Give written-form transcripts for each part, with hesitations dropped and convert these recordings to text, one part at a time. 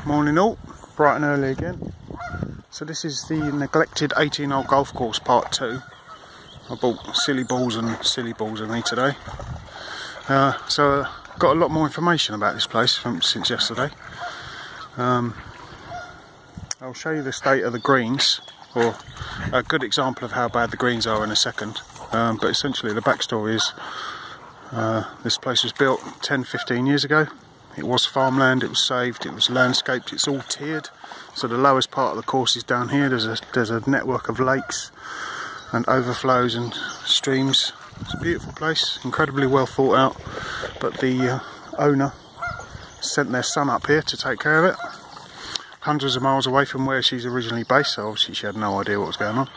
Morning all, bright and early again. So this is the neglected 18-hole golf course part 2. I bought silly balls and silly balls of me today. So got a lot more information about this place since yesterday. I'll show you the state of the greens, or a good example of how bad the greens are in a second. But essentially the backstory is this place was built 10-15 years ago. It was farmland, it was saved, it was landscaped, it's all tiered. So the lowest part of the course is down here. There's a network of lakes and overflows and streams. It's a beautiful place, incredibly well thought out. But the owner sent their son up here to take care of it. Hundreds of miles away from where she's originally based, so obviously she had no idea what was going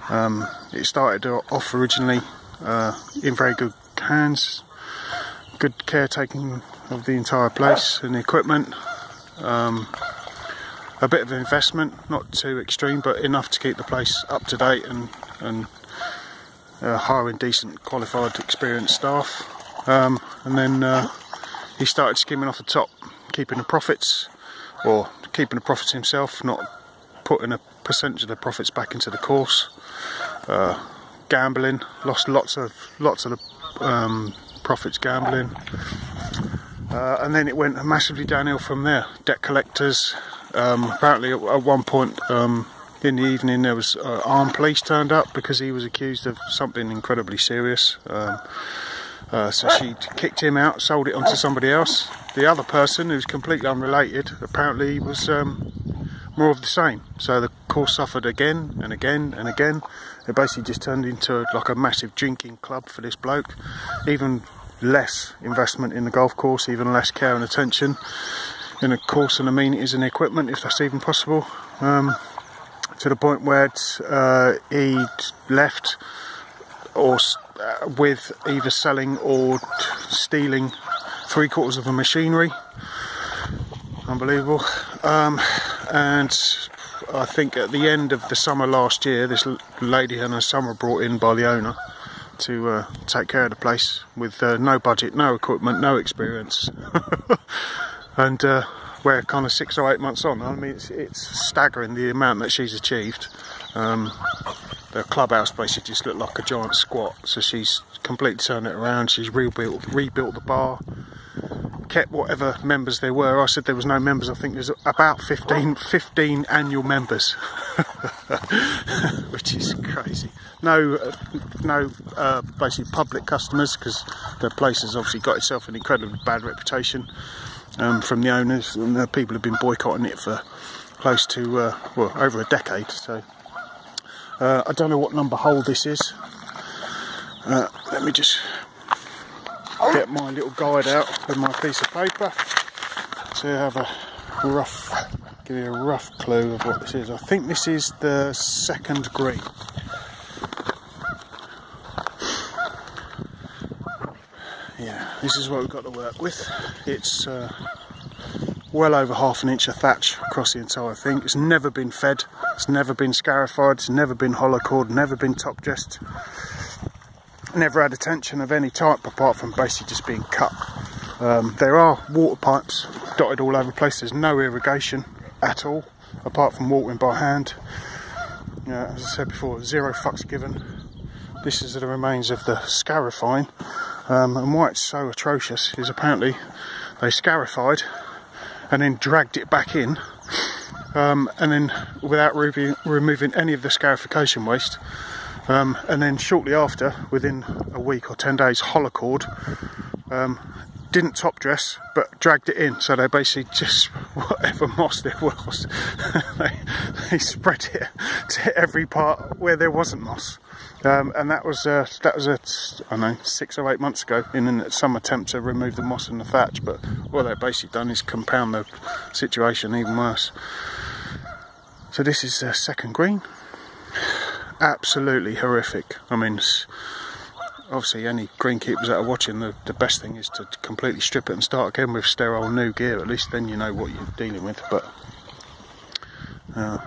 on. It started off originally in very good hands, good caretaking of the entire place and the equipment, a bit of investment, not too extreme but enough to keep the place up to date and hiring decent, qualified, experienced staff, and then he started skimming off the top, keeping the profits himself, not putting a percentage of the profits back into the course. Gambling, lost lots of the profits gambling. And then it went massively downhill from there. Debt collectors. Apparently at one point in the evening there was armed police turned up because he was accused of something incredibly serious. So she kicked him out, sold it on to somebody else. The other person, who's completely unrelated, apparently was more of the same. So the course suffered again and again and again. It basically just turned into like a massive drinking club for this bloke. Even less investment in the golf course, even less care and attention in the course and amenities and equipment, if that's even possible, to the point where he left with either selling or stealing 3/4 of the machinery. Unbelievable. And I think at the end of the summer last year, this lady and her son were brought in by the owner to take care of the place with no budget, no equipment, no experience. And we're kind of 6 or 8 months on. I mean, it's staggering the amount that she's achieved. The clubhouse basically just looked like a giant squat, so she's completely turned it around. She's rebuilt the bar, kept whatever members there were. I said there was no members. I think there's about 15 annual members, which is crazy. No basically public customers, because the place has obviously got itself an incredibly bad reputation from the owners, and the people have been boycotting it for close to well, over a decade. So I don't know what number hole this is. Let me just get my little guide out with my piece of paper to have give you a rough clue of what this is. I think this is the second green. Yeah, this is what we've got to work with. It's well over ½ an inch of thatch across the entire thing. It's never been fed, it's never been scarified, it's never been hollow cored, never been top dressed, never had attention of any type apart from basically just being cut. There are water pipes dotted all over the place. There's no irrigation at all apart from watering by hand. As I said before, 0 fucks given. This is the remains of the scarifying. And why it's so atrocious is apparently they scarified and then dragged it back in, and then without removing any of the scarification waste, and then shortly after, within a week or 10 days, hollow cored, didn't top dress but dragged it in. So they basically just, whatever moss there was, they spread it to every part where there wasn't moss. And that was I don't know, 6 or 8 months ago, in some attempt to remove the moss and the thatch. But what they've basically done is compound the situation even worse. So this is the second green. Absolutely horrific. I mean, obviously any greenkeepers that are watching, the best thing is to completely strip it and start again with sterile new gear. At least then you know what you're dealing with. But yeah.